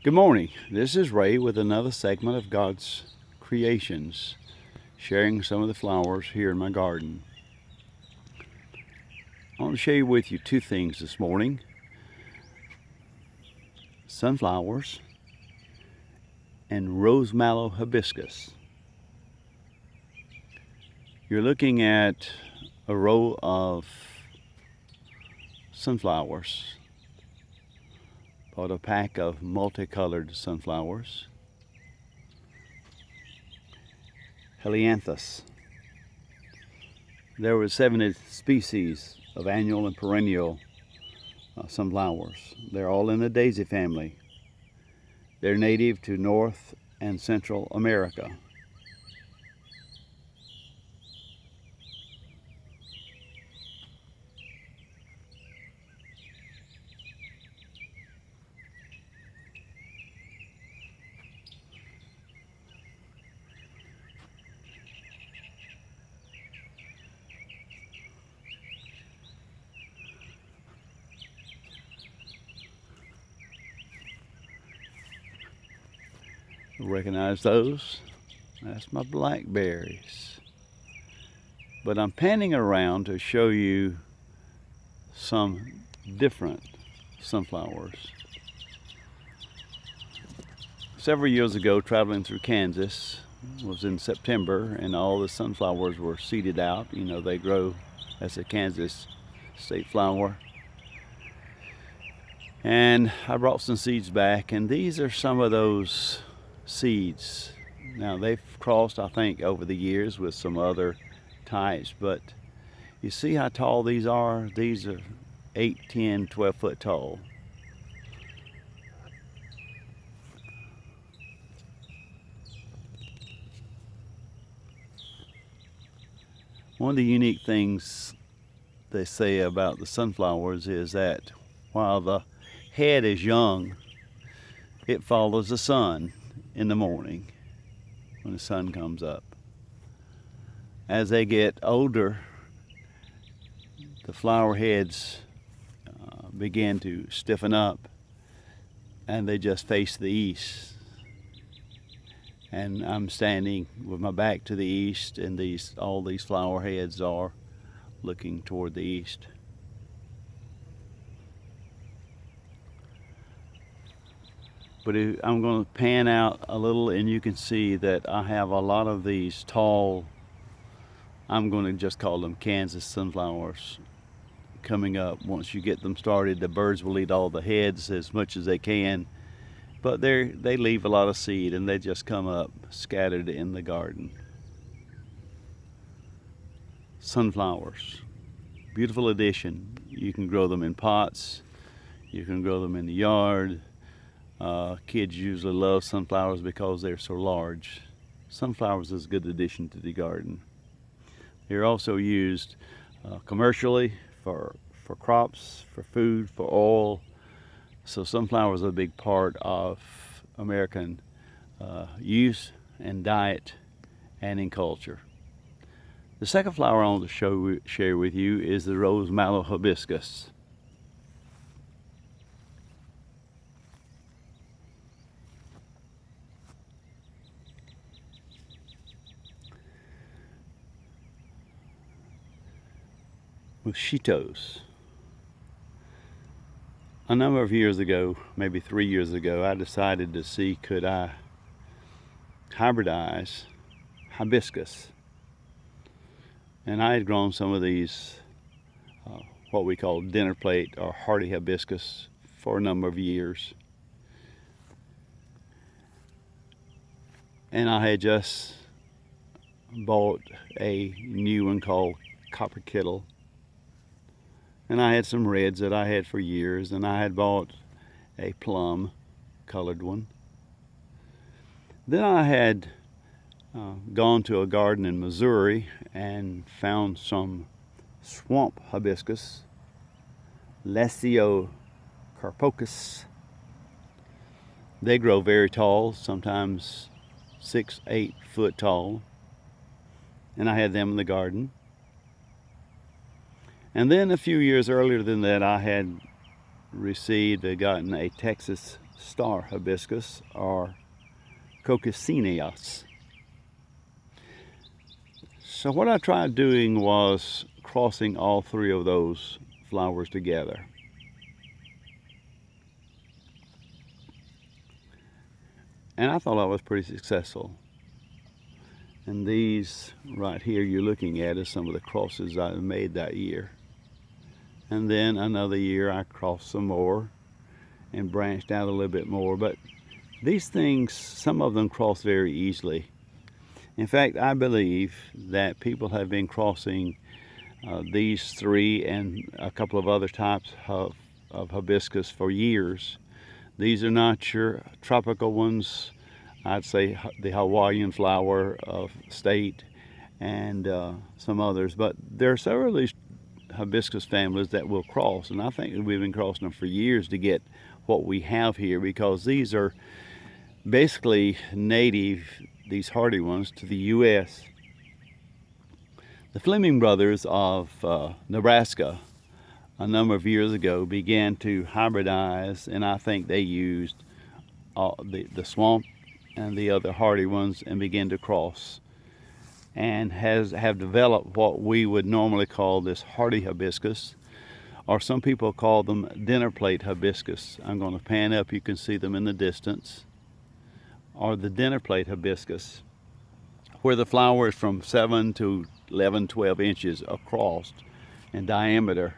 Good morning. This is Ray with another segment of God's creations, sharing some of the flowers here in my garden. I want to share with you two things this morning: sunflowers and rose mallow hibiscus. You're looking at a row of sunflowers, about a pack of multicolored sunflowers. Helianthus. There were 70 species of annual and perennial sunflowers. They're all in the daisy family. They're native to North and Central America. Recognize those? That's my blackberries. But I'm panning around to show you some different sunflowers. Several years ago, traveling through Kansas, it was in September, and all the sunflowers were seeded out. You know, they grow as a Kansas state flower. And I brought some seeds back, and these are some of those seeds. Now, they've crossed, I think, over the years with some other types, but you see how tall these are? These are 8, 10, 12 foot tall. One of the unique things they say about the sunflowers is that while the head is young, it follows the sun in the morning when the sun comes up. As they get older, the flower heads begin to stiffen up and they just face the east. And I'm standing with my back to the east, and all these flower heads are looking toward the east. But I'm going to pan out a little, and you can see that I have a lot of these tall, I'm going to just call them Kansas sunflowers, coming up. Once you get them started, the birds will eat all the heads as much as they can, but they leave a lot of seed, and they just come up scattered in the garden. Sunflowers, beautiful addition. You can grow them in pots, you can grow them in the yard. Kids usually love sunflowers because they're so large. Sunflowers is a good addition to the garden. They're also used commercially for crops, for food, for oil. So sunflowers are a big part of American use and diet and in culture. The second flower I want to share with you is the rose mallow hibiscus. Mosquitos. A number of years ago, maybe 3 years ago, I decided to see could I hybridize hibiscus. And I had grown some of these, what we call dinner plate or hardy hibiscus, for a number of years. And I had just bought a new one called Copper Kettle. And I had some reds that I had for years, and I had bought a plum colored one. Then I had gone to a garden in Missouri and found some swamp hibiscus, Lesio carpocus. They grow very tall, sometimes 6, 8 foot tall, and I had them in the garden. And then a few years earlier than that, I had gotten a Texas star hibiscus, or coccinea. So what I tried doing was crossing all three of those flowers together. And I thought I was pretty successful. And these right here you're looking at is some of the crosses I made that year. And then another year I crossed some more and branched out a little bit more. But these things, some of them cross very easily. In fact, I believe that people have been crossing these three and a couple of other types of hibiscus for years. These are not your tropical ones. I'd say the Hawaiian flower of state and some others. But there are several of these hibiscus families that will cross, and I think we've been crossing them for years to get what we have here, because these are basically native, these hardy ones, to the U.S. The Fleming brothers of Nebraska a number of years ago began to hybridize, and I think they used the swamp and the other hardy ones and began to cross, and have developed what we would normally call this hardy hibiscus, or some people call them dinner plate hibiscus. I'm going to pan up, you can see them in the distance, or the dinner plate hibiscus, where the flower is from 7 to 11, 12 inches across in diameter.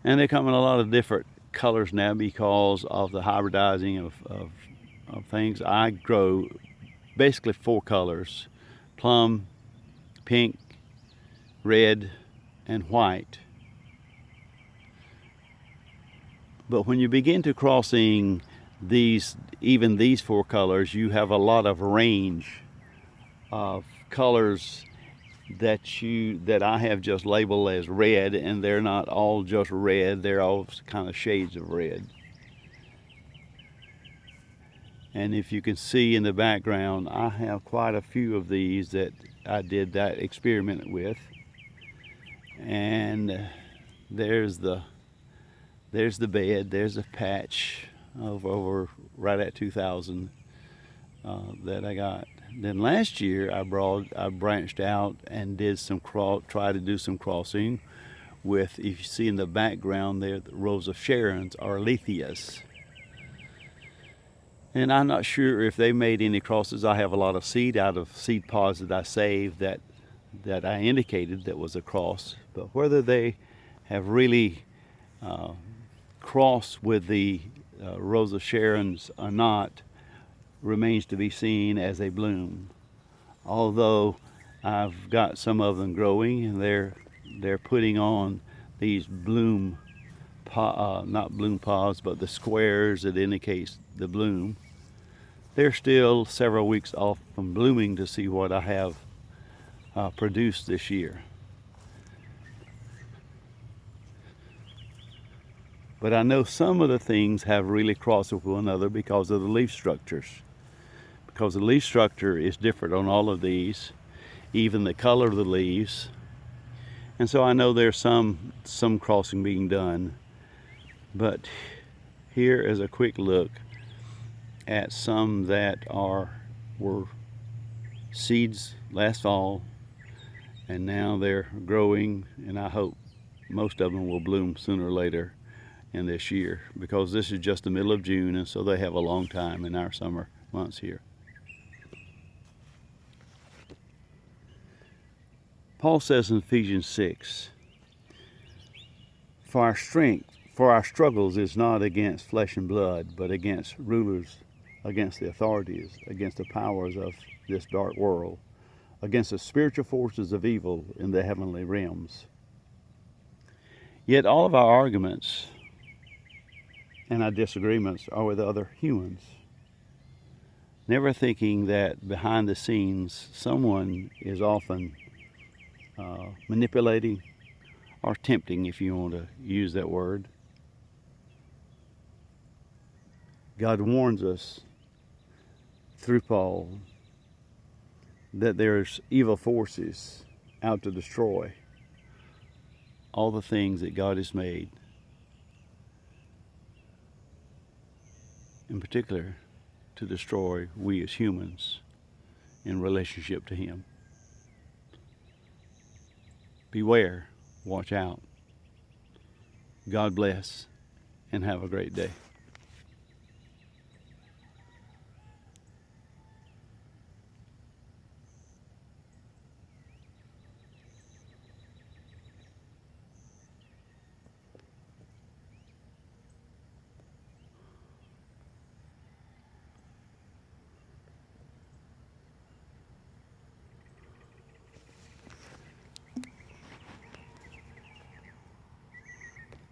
And they come in a lot of different colors now because of the hybridizing of things. I grow basically 4 colors: plum, pink, red, and white. But when you begin to crossing even these 4 colors, you have a lot of range of colors that I have just labeled as red, and they're not all just red, they're all kind of shades of red. And if you can see in the background, I have quite a few of these that I did that experiment with. And there's the bed, there's a patch of over right at 2,000 that I got. Then last year I branched out and did try to do some crossing with, if you see in the background there, the rows of Sharons or Letheas. And I'm not sure if they made any crosses. I have a lot of seed out of seed pods that I saved that I indicated that was a cross. But whether they have really crossed with the rows of Sharons or not remains to be seen as they bloom. Although I've got some of them growing, and they're putting on these not bloom pods, but the squares that indicates the bloom. They're still several weeks off from blooming to see what I have produced this year. But I know some of the things have really crossed with one another because of the leaf structures. Because the leaf structure is different on all of these, even the color of the leaves. And so I know there's some crossing being done. But here is a quick look at some that were seeds last fall, and now they're growing, and I hope most of them will bloom sooner or later in this year, because this is just the middle of June, and so they have a long time in our summer months here. Paul says in Ephesians 6, for our struggles is not against flesh and blood, but against rulers, against the authorities, against the powers of this dark world, against the spiritual forces of evil in the heavenly realms. Yet all of our arguments and our disagreements are with other humans, never thinking that behind the scenes someone is often manipulating or tempting, if you want to use that word. God warns us through Paul that there's evil forces out to destroy all the things that God has made. in particular to destroy we as humans in relationship to Him. Beware, watch out. God bless, and have a great day.